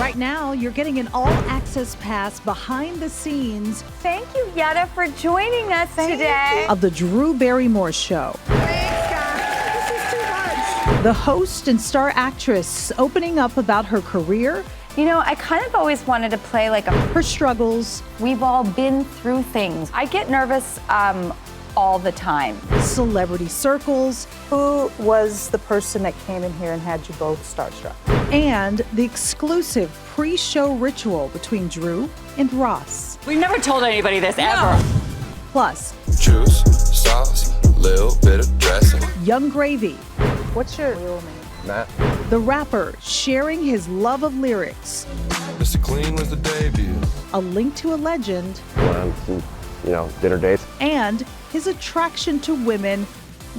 Right now, you're getting an all-access pass behind the scenes. Thank you, Yetta, for joining us today. Of the Drew Barrymore Show. Thanks, guys. This is too much. The host and star actress opening up about her career. You know, I kind of always wanted to play like her struggles. We've all been through things. I get nervous all the time. Celebrity circles. Who was the person that came in here and had you both starstruck? And the exclusive pre-show ritual between Drew and Ross. We've never told anybody this ever. Plus, juice, sauce, little bit of dressing. Young Gravy. What's your real name? Matt. The rapper sharing his love of lyrics. Mr. Clean was the debut. A link to a legend. Went on some, dinner dates. And his attraction to women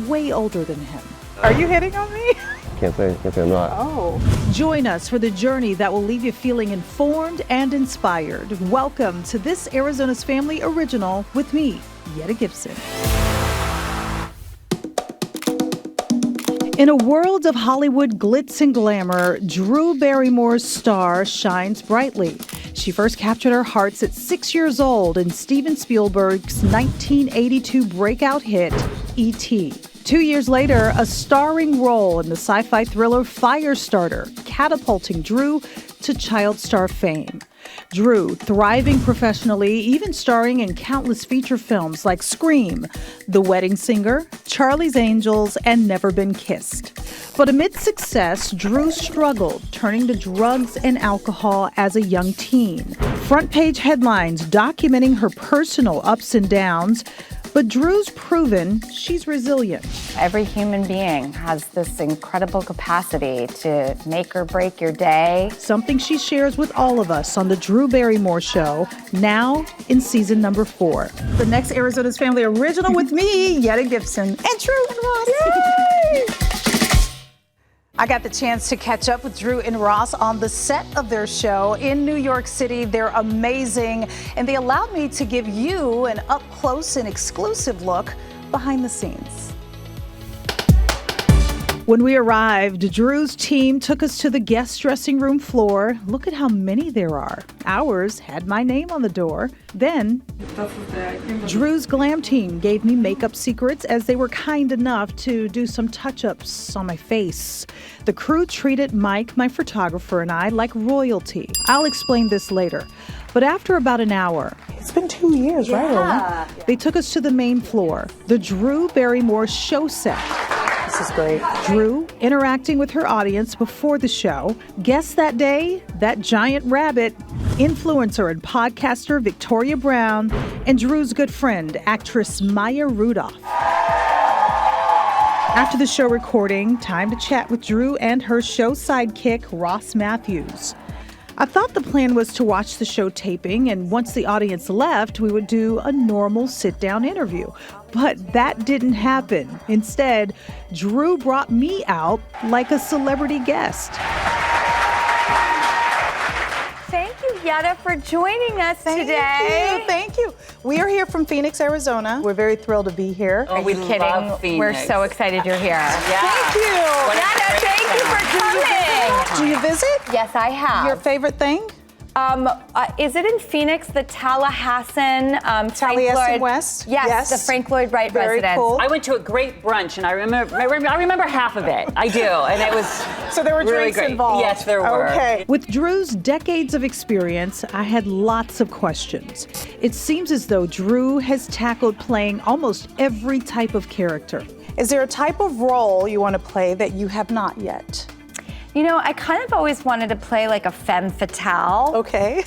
way older than him. Are you hitting on me? Can't say I'm not. Oh. Join us for the journey that will leave you feeling informed and inspired. Welcome to this Arizona's Family original with me, Yetta Gibson. In a world of Hollywood glitz and glamour, Drew Barrymore's star shines brightly. She first captured our hearts at 6 years old in Steven Spielberg's 1982 breakout hit, E.T. 2 years later, a starring role in the sci-fi thriller Firestarter, catapulting Drew to child star fame. Drew, thriving professionally, even starring in countless feature films like Scream, The Wedding Singer, Charlie's Angels, and Never Been Kissed. But amid success, Drew struggled, turning to drugs and alcohol as a young teen. Front page headlines documenting her personal ups and downs, but Drew's proven she's resilient. Every human being has this incredible capacity to make or break your day. Something she shares with all of us on the Drew Barrymore Show, now in season number 4. The next Arizona's Family original with me, Yetta Gibson, and Drew and Ross. Yay! I got the chance to catch up with Drew and Ross on the set of their show in New York City. They're amazing, and they allowed me to give you an up-close and exclusive look behind the scenes. When we arrived, Drew's team took us to the guest dressing room floor. Look at how many there are. Ours had my name on the door. Then, Drew's glam team gave me makeup secrets as they were kind enough to do some touch-ups on my face. The crew treated Mike, my photographer, and I like royalty. I'll explain this later. But after about an hour, It's been 2 years, right? they took us to the main floor, the Drew Barrymore show set. This is great. Drew interacting with her audience before the show. Guest that day, that giant rabbit, influencer and podcaster Victoria Brown, and Drew's good friend, actress Maya Rudolph. After the show recording, time to chat with Drew and her show sidekick, Ross Matthews. I thought the plan was to watch the show taping, and once the audience left, we would do a normal sit-down interview. But that didn't happen. Instead, Drew brought me out like a celebrity guest. Thank you, Yetta, for joining us today. Thank you. We are here from Phoenix, Arizona. We're very thrilled to be here. Oh, we Kidding. love Phoenix. We're so excited you're here. Thank you. Yetta, thank you for coming. Do you visit? Yes, I have. Your favorite thing? Is it in Phoenix, the Taliesin Taliesin West? Yes, the Frank Lloyd Wright Very residence. cool. I went to a great brunch, and I remember half of it. I do, and it was So there were really drinks great. involved. Yes, there were. Okay. With Drew's decades of experience, I had lots of questions. It seems as though Drew has tackled playing almost every type of character. Is there a type of role you want to play that you have not yet? You know, I kind of always wanted to play like a femme fatale. Okay.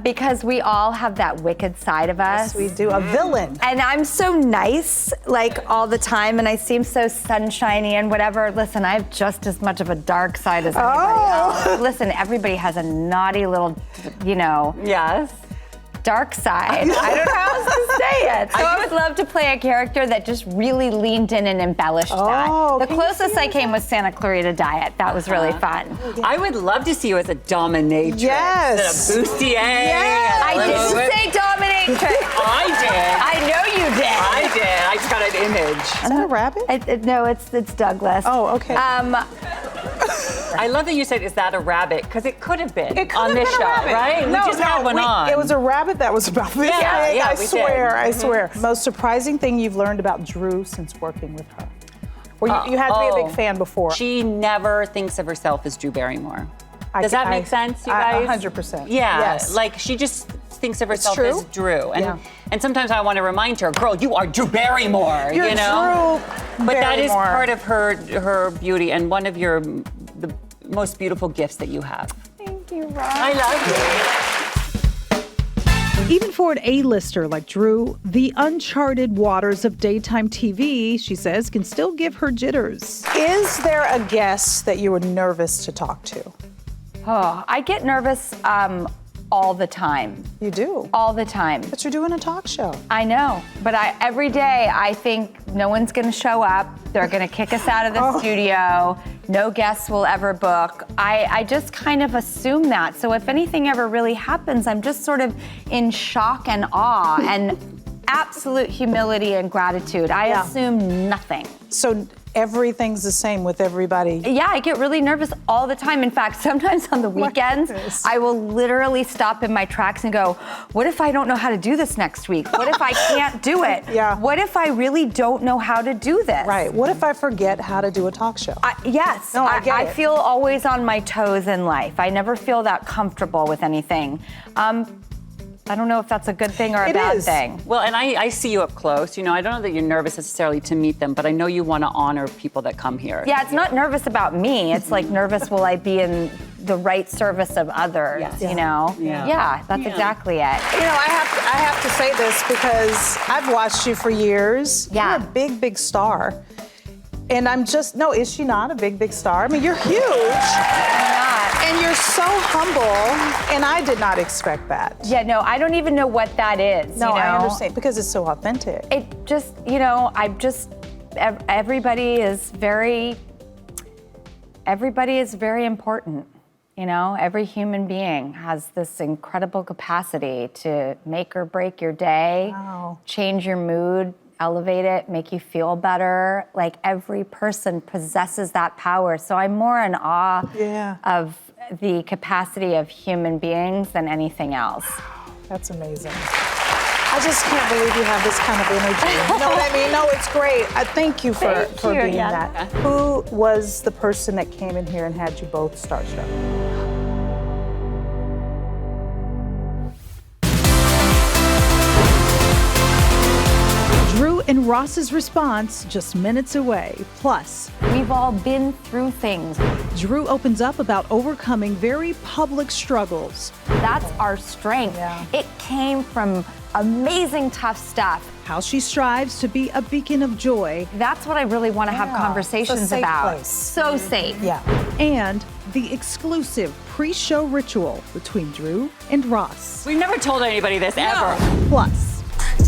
Because we all have that wicked side of us. Yes, we do. A villain. And I'm so nice, like, all the time, and I seem so sunshiny and whatever. Listen, I have just as much of a dark side as anybody else. Listen, everybody has a naughty little, Yes. dark side. I don't know how else to say it. So I would love to play a character that just really leaned in and embellished that. The can you closest see I came was Santa Clarita Diet. That was really fun. I would love to see you as a dominatrix. Yes. And a bustier. Yes. I didn't say dominatrix. I did. I know you did. I did. I just got an image. Is that a rabbit? No, it's Douglas. Oh, okay. I love that you said, "Is that a rabbit?" Because it could have been It could on have this been a show, rabbit. right? No, we just had one on. It was a rabbit that was about this big. yeah, I we swear, did. I swear. Most surprising thing you've learned about Drew since working with her? Or you had to be a big fan before. She never thinks of herself as Drew Barrymore. Does that make sense, you guys? 100%. Yeah, Yes. like she just thinks of herself true. as Drew. And Yeah. and sometimes I want to remind her, girl, you are Drew Barrymore, You're you know? Drew But that is Barrymore. part of her beauty and one of the most beautiful gifts that you have. Thank you, Ross. I love you. Even for an A-lister like Drew, the uncharted waters of daytime TV, she says, can still give her jitters. Is there a guest that you were nervous to talk to? Oh, I get nervous all the time. You do? All the time. But you're doing a talk show. I know, but every day I think no one's gonna show up. They're gonna kick us out of the studio. No guests will ever book. I just kind of assume that. So if anything ever really happens, I'm just sort of in shock and awe and absolute humility and gratitude. I assume nothing. So everything's the same with everybody. Yeah, I get really nervous all the time. In fact, sometimes on the weekends, goodness. I will literally stop in my tracks and go, what if I don't know how to do this next week? What if I can't do it? Yeah. What if I really don't know how to do this? Right. What if I forget how to do a talk show? Yes. No, I get it. feel always on my toes in life. I never feel that comfortable with anything. I don't know if that's a good thing or a bad thing. Well, and I see you up close. You know, I don't know that you're nervous necessarily to meet them, but I know you want to honor people that come here. Yeah, it's not nervous about me. It's like nervous, will I be in the right service of others, you know? Yeah, that's exactly it. You know, I have to say this because I've watched you for years. Yeah. You're a big, big star. And I'm just, no, is she not a big, big star? I mean, you're huge. And you're so humble, and I did not expect that. Yeah, no, I don't even know what that is. No, you know? I understand, because it's so authentic. It just, you know, everybody is very important. You know, every human being has this incredible capacity to make or break your day, change your mood, elevate it, make you feel better. Like every person possesses that power. So I'm more in awe of the capacity of human beings than anything else. That's amazing. I just can't believe you have this kind of energy. You know what I mean? No, it's great. I thank you for being that. Who was the person that came in here and had you both starstruck? Drew and Ross's response just minutes away. Plus, we've all been through things. Drew opens up about overcoming very public struggles. That's our strength. It came from amazing tough stuff. How she strives to be a beacon of joy. That's what I really want to have conversations it's a safe about. place. So safe. Yeah. And the exclusive pre-show ritual between Drew and Ross. We've never told anybody this ever. Plus,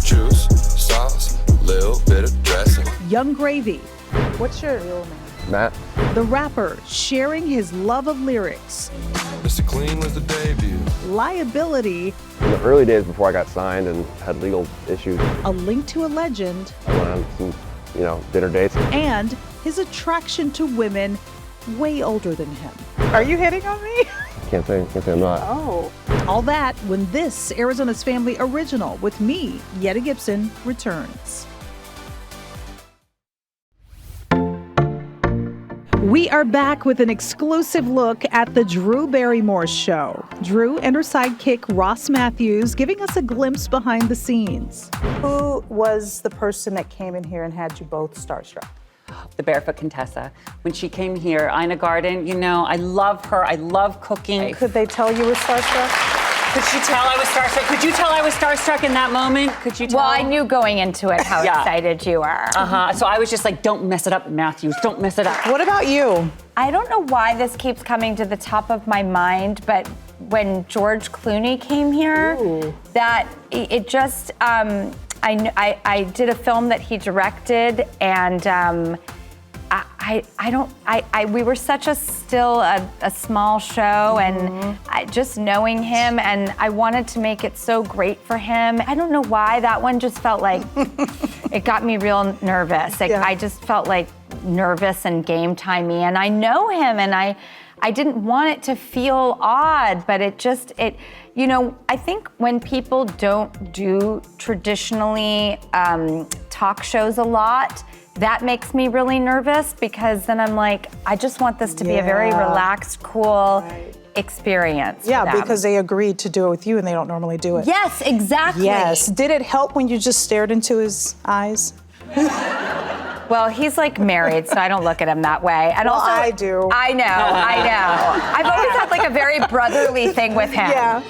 Juice, sauce, little bit of dressing. Young Gravy, What's your real name? Matt, the rapper sharing his love of lyrics. Mr. Clean was the debut. Liability, in the early days before I got signed and had legal issues, a link to a legend, I went on some, dinner dates. and his attraction to women way older than him. Are you hitting on me? Can't say I'm not. Oh. All that when this Arizona's Family original with me, Yetta Gibson, returns. We are back with an exclusive look at the Drew Barrymore show. Drew and her sidekick, Ross Matthews, giving us a glimpse behind the scenes. Who was the person that came in here and had you both starstruck? The Barefoot Contessa. When she came here, Ina Garden, you know, I love her. I love cooking. Could they tell you were starstruck? Could she tell I was starstruck? Could you tell I was starstruck in that moment? Could you tell? Well, I knew going into it how excited you were. So I was just like, don't mess it up, Matthews. Don't mess it up. What about you? I don't know why this keeps coming to the top of my mind, but when George Clooney came here, that it just, I did a film that he directed, and we were such a small show, and just knowing him, and I wanted to make it so great for him. I don't know why that one just felt like it got me real nervous. I just felt like nervous and game timey, and I know him, and I didn't want it to feel odd, but I think when people don't do traditionally talk shows a lot, that makes me really nervous because then I'm like, I just want this to be a very relaxed, cool experience. Yeah, because they agreed to do it with you and they don't normally do it. Yes, exactly. Yes. Did it help when you just stared into his eyes? Well, he's like married, so I don't look at him that way. And also, I do. I know. I've always had like a very brotherly thing with him. Yeah.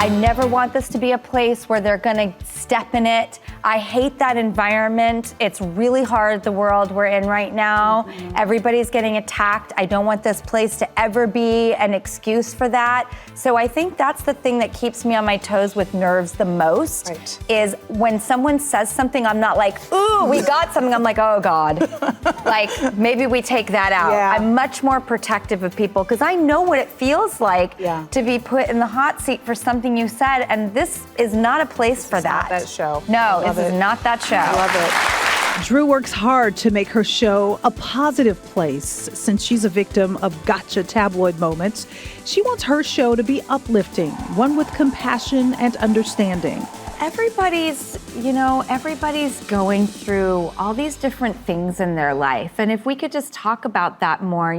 I never want this to be a place where they're gonna step in it. I hate that environment. It's really hard, the world we're in right now. Everybody's getting attacked. I don't want this place to ever be an excuse for that. So I think that's the thing that keeps me on my toes with nerves the most, is when someone says something, I'm not like, ooh, we got something. I'm like, oh God. Like, maybe we take that out. Yeah. I'm much more protective of people because I know what it feels like to be put in the hot seat for something you said, and this is not a place for that. Not that show. No, this is not that show. I love it. Drew works hard to make her show a positive place. Since she's a victim of gotcha tabloid moments, she wants her show to be uplifting, one with compassion and understanding. Everybody's going through all these different things in their life. And if we could just talk about that more,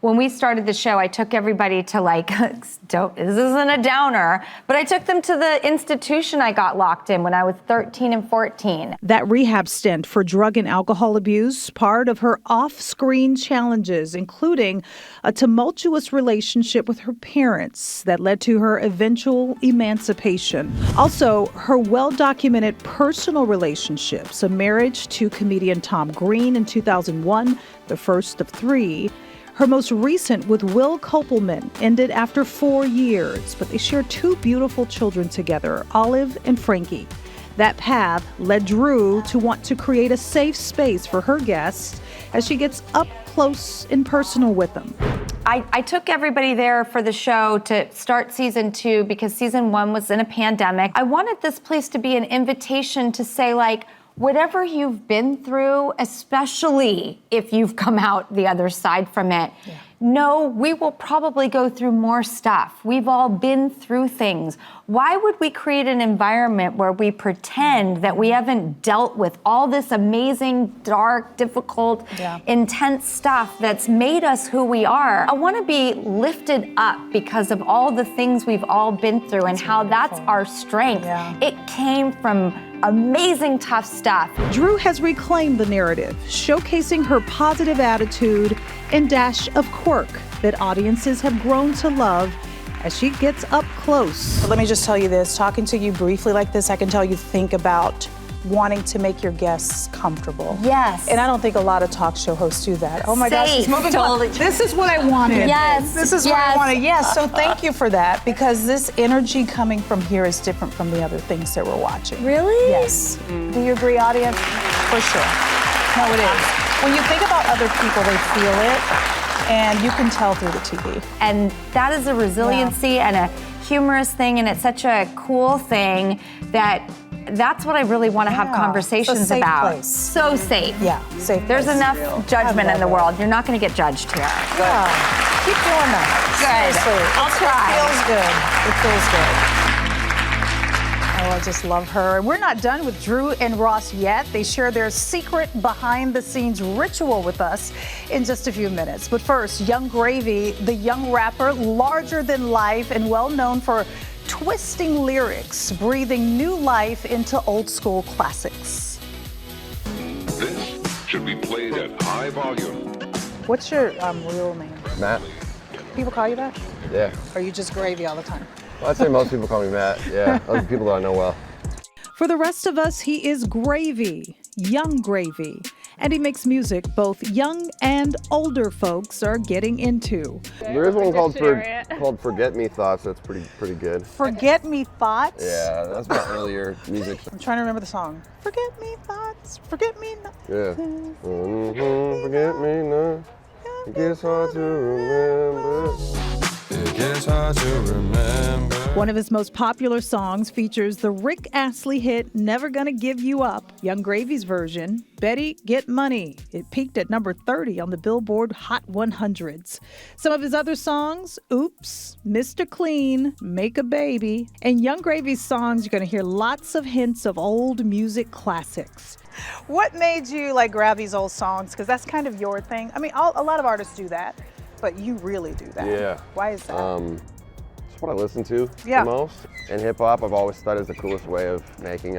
when we started the show, I took everybody to this isn't a downer, but I took them to the institution I got locked in when I was 13 and 14. That rehab stint for drug and alcohol abuse, part of her off-screen challenges, including a tumultuous relationship with her parents that led to her eventual emancipation. Also, her well-documented personal relationships, a marriage to comedian Tom Green in 2001, the first of 3. Her most recent with Will Kopelman ended after 4 years, but they share 2 beautiful children together, Olive and Frankie. That path led Drew to want to create a safe space for her guests as she gets up close and personal with them. I took everybody there for the show to start season 2 because season 1 was in a pandemic. I wanted this place to be an invitation to say, whatever you've been through, especially if you've come out the other side from it, no, we will probably go through more stuff. We've all been through things. Why would we create an environment where we pretend that we haven't dealt with all this amazing, dark, difficult, intense stuff that's made us who we are? I want to be lifted up because of all the things we've all been through and how that's our strength. It came from amazing, tough stuff. Drew has reclaimed the narrative, showcasing her positive attitude and dash of quirk that audiences have grown to love as she gets up close. But let me just tell you this, talking to you briefly like this, I can tell you think about wanting to make your guests comfortable. Yes. And I don't think a lot of talk show hosts do that. Oh my gosh, she's moving totally. This is what I wanted. Yes. This is what I wanted. Yes, so thank you for that, because this energy coming from here is different from the other things that we're watching. Really? Yes. Do you agree, audience? For sure. No, it is. When you think about other people, they feel it, and you can tell through the TV. And that is a resiliency and a humorous thing, and it's such a cool thing that's what I really want to have conversations it's a safe about. Place. So safe. Yeah, safe. There's place. enough judgment in the world. You're not going to get judged here. Yeah. Keep doing that. Good. Seriously. I'll try. It feels good. Oh, I just love her. And we're not done with Drew and Ross yet. They share their secret behind-the-scenes ritual with us in just a few minutes. But first, Young Gravy, the young rapper, larger than life and well known for twisting lyrics, breathing new life into old school classics. This should be played at high volume. What's your real name? Matt? People call you that? Yeah. Or are you just Gravy all the time? Well, I'd say most people call me Matt. Yeah, those are people that I know well. For the rest of us, he is Gravy, Young Gravy, and he makes music both young and older folks are getting into. There is one called Forget Me Thoughts that's pretty good. Forget Me Thoughts? Yeah, that's my earlier music. I'm trying to remember the song. Forget me thoughts, forget me not. Yeah. Forget me not. It gets hard to remember. It gets hard to remember. One of his most popular songs features the Rick Astley hit Never Gonna Give You Up. Young Gravy's version, Betty Get Money. It peaked at number 30 on the Billboard Hot 100s. Some of his other songs, Oops, Mr. Clean, Make a Baby. In Young Gravy's songs, you're going to hear lots of hints of old music classics. What made you like grab these old songs? Because that's kind of your thing. I mean, a lot of artists do that, but you really do that. Yeah. Why is that? It's what I listen to Yeah. the most. In hip hop, I've always thought it's the coolest way of making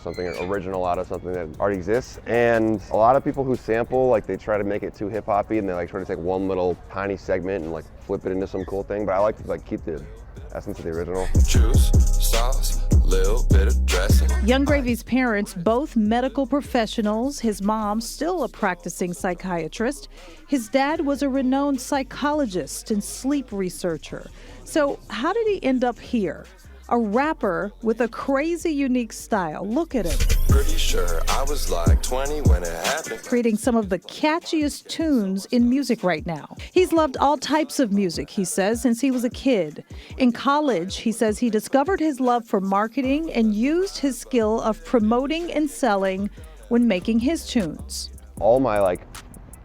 something original out of something that already exists. And a lot of people who sample, like they try to make it too hip hoppy, and they like try to take one little tiny segment and like flip it into some cool thing. But I like to like keep the essence of the original. Juice, sauce, little bit of dressing. Young Gravy's parents, both medical professionals. His mom, still a practicing psychiatrist. His dad was a renowned psychologist and sleep researcher. So how did he end up here? A rapper with a crazy unique style. Look at him. Pretty sure I was like 20 when it happened. Creating some of the catchiest tunes in music right now. He's loved all types of music, he says, since he was a kid. In college, he says he discovered his love for marketing and used his skill of promoting and selling when making his tunes. All my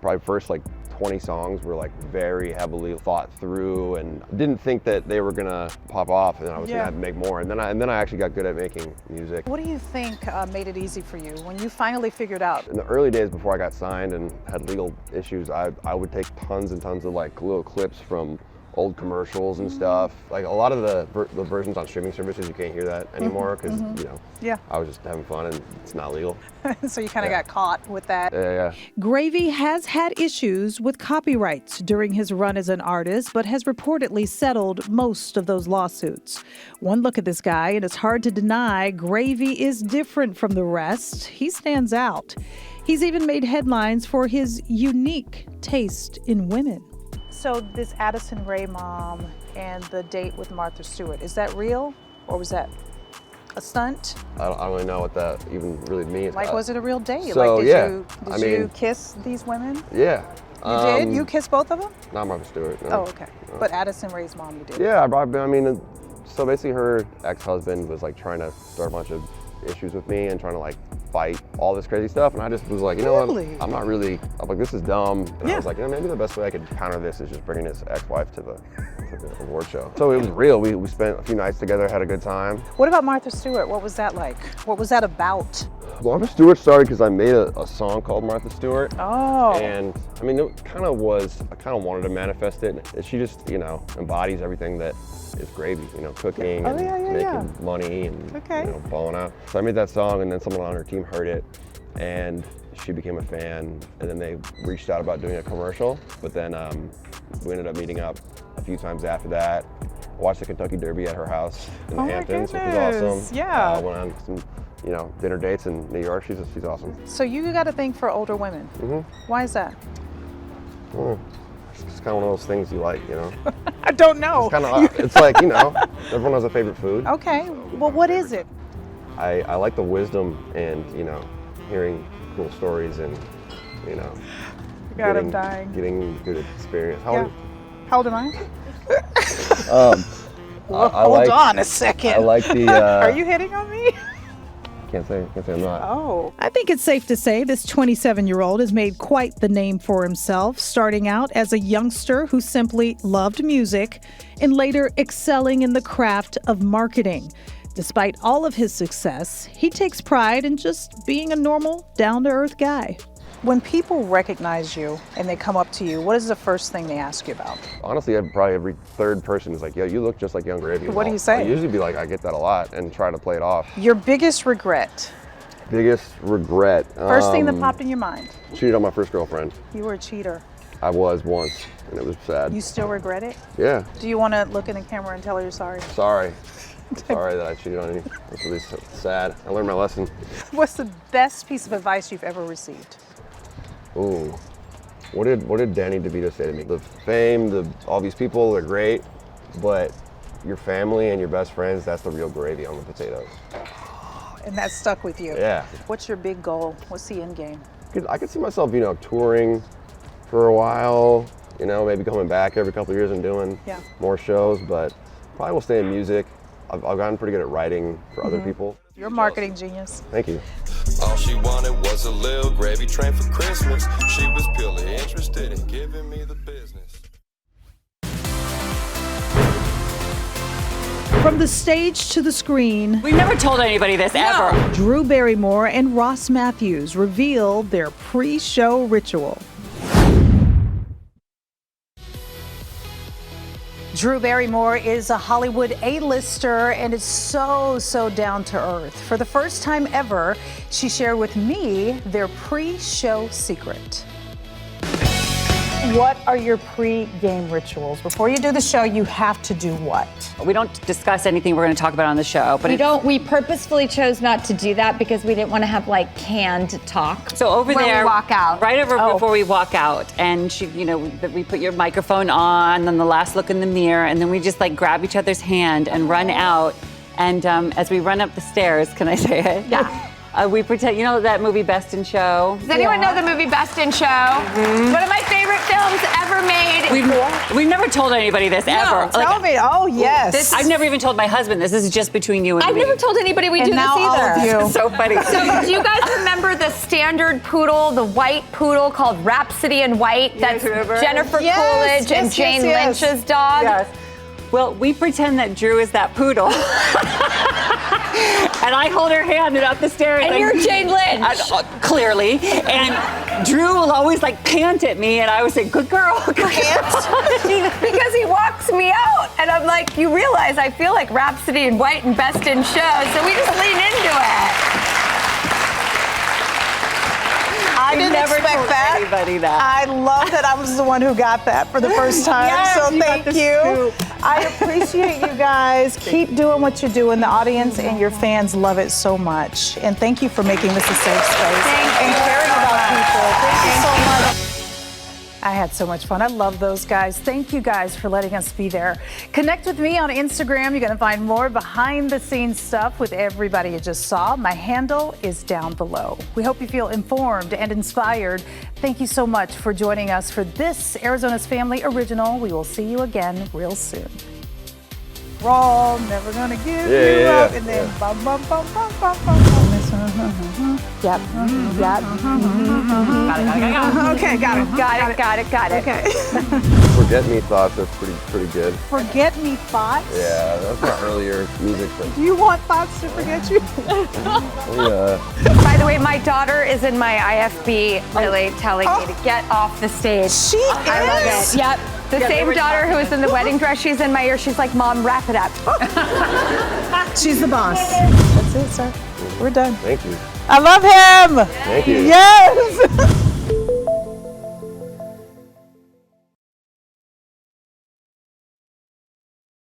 probably first 20 songs were very heavily thought through, and didn't think that they were gonna pop off, and I was gonna have to make more. And then I actually got good at making music. What do you think made it easy for you when you finally figured out? In the early days before I got signed and had legal issues, I would take tons and tons of little clips from old commercials and stuff. Like a lot of the versions on streaming services, you can't hear that anymore because I was just having fun and it's not legal. So you kind of got caught with that. Yeah. Gravy has had issues with copyrights during his run as an artist, but has reportedly settled most of those lawsuits. One look at this guy, and it's hard to deny Gravy is different from the rest. He stands out. He's even made headlines for his unique taste in women. So this Addison Rae mom and the date with Martha Stewart, is that real or was that a stunt? I don't really know what that even really means. Was it a real date? So, did I you mean, kiss these women? Yeah. You did? You kissed both of them? Not Martha Stewart. No. Oh, okay. No. But Addison Rae's mom, you did? Yeah, so basically her ex-husband was trying to start a bunch of issues with me and trying to fight all this crazy stuff, and I just was like, you know what, I'm not really, I'm like, this is dumb, and I was like, maybe the best way I could counter this is just bringing his ex-wife to the award show. So it was real. We spent a few nights together, had a good time. What about Martha Stewart? What was that like? What was that about? Martha Stewart started because I made a song called Martha Stewart. Oh. And I mean, it kind of was, I kind of wanted to manifest it. She just, embodies everything that is Gravy, cooking and making money and balling out. So I made that song, and then someone on her team heard it, and she became a fan, and then they reached out about doing a commercial, but then we ended up meeting up a few times after that. Watched the Kentucky Derby at her house in the Hamptons, which was awesome. Yeah. Went on some, dinner dates in New York. She's awesome. So you got a thing for older women. Mm-hmm. Why is that? It's kind of one of those things you like, I don't know. It's kind of, it's like, everyone has a favorite food. Okay. Well, what is it? I like the wisdom and, hearing cool stories and, God, I'm dying. Getting good experience. How old am I? Hold on a second. I like the. Are you hitting on me? Can't say I'm not. Oh. I think it's safe to say this 27-year-old has made quite the name for himself, starting out as a youngster who simply loved music and later excelling in the craft of marketing. Despite all of his success, he takes pride in just being a normal, down-to-earth guy. When people recognize you and they come up to you, what is the first thing they ask you about? Honestly, probably every third person is like, yo, you look just like Young Gravy. What do you say? I usually be like, I get that a lot and try to play it off. Your biggest regret? Biggest regret? First thing that popped in your mind? Cheated on my first girlfriend. You were a cheater. I was once, and it was sad. You still regret it? Yeah. Do you want to look in the camera and tell her you're sorry? Sorry. Sorry that I cheated on you. It's really sad. I learned my lesson. What's the best piece of advice you've ever received? Ooh, what did Danny DeVito say to me? The fame, all these people are great, but your family and your best friends, that's the real gravy on the potatoes. And that stuck with you? Yeah. What's your big goal? What's the end game? I could see myself, touring for a while, you know, maybe coming back every couple of years and doing more shows, but probably will stay in music. I've gotten pretty good at writing for other people. You're a marketing genius. Thank you. All she wanted was a little gravy train for Christmas. She was purely interested in giving me the business. From the stage to the screen, We've never told anybody this ever. Drew Barrymore and Ross Matthews reveal their pre-show ritual. Drew Barrymore is a Hollywood A-lister and is so down to earth. For the first time ever, she shared with me their pre-show secret. What are your pre-game rituals? Before you do the show, you have to do what? We don't discuss anything we're going to talk about on the show, but We purposefully chose not to do that because we didn't want to have like canned talk. So over when there, we walk out. right over before we walk out, and she, you know, we put your microphone on, then the last look in the mirror, and then we just like grab each other's hand and run out. And as we run up the stairs, can I say it? Yeah. We pretend, you know that movie Best in Show? Does anyone know the movie Best in Show? One of my favorite films ever made. We've never told anybody this ever. Tell me. Oh, yes. I've never even told my husband this. This is just between you and me. I've never told anybody we do this now all either. of you. So funny. So do you guys remember the standard poodle, the white poodle called Rhapsody in White? That's remember? Jennifer Yes, Coolidge and yes, Jane yes. Lynch's dog. Yes. Well, we pretend that Drew is that poodle. And I hold her hand and up the stairs. And you're Jane Lynch. Clearly. And Drew will always like pant at me, and I would say, good girl. Because he walks me out, and I'm like, you realize I feel like Rhapsody in White and Best in Show, so we just lean into it. I didn't never expect told that. anybody that. I love that I was the one who got that for the first time. Yes, so you got thank the you. scoop. I appreciate you guys. Keep doing what you do, and the audience and your fans love it so much. And thank you for making this a safe space and caring about people. Thank you so much. I had so much fun. I love those guys. Thank you guys for letting us be there. Connect with me on Instagram. You're going to find more behind the scenes stuff with everybody you just saw. My handle is down below. We hope you feel informed and inspired. Thank you so much for joining us for this Arizona's Family Original. We will see you again real soon. Raw, never gonna give you up, and then bum bum bum bum bum bum. Yep. Yep. Okay, got it. Okay. Forget Me Thoughts, that's pretty good. Forget me thoughts. Yeah, that's my earlier music. But Do you want thoughts to forget you? yeah. By the way, my daughter is in my IFB really telling me to get off the stage. She I love is? it. Yep. The same daughter who was in the wedding dress, she's in my ear. She's like, Mom, wrap it up. She's the boss. That's it, sir. We're done. Thank you. I love him. Thank you. Yes.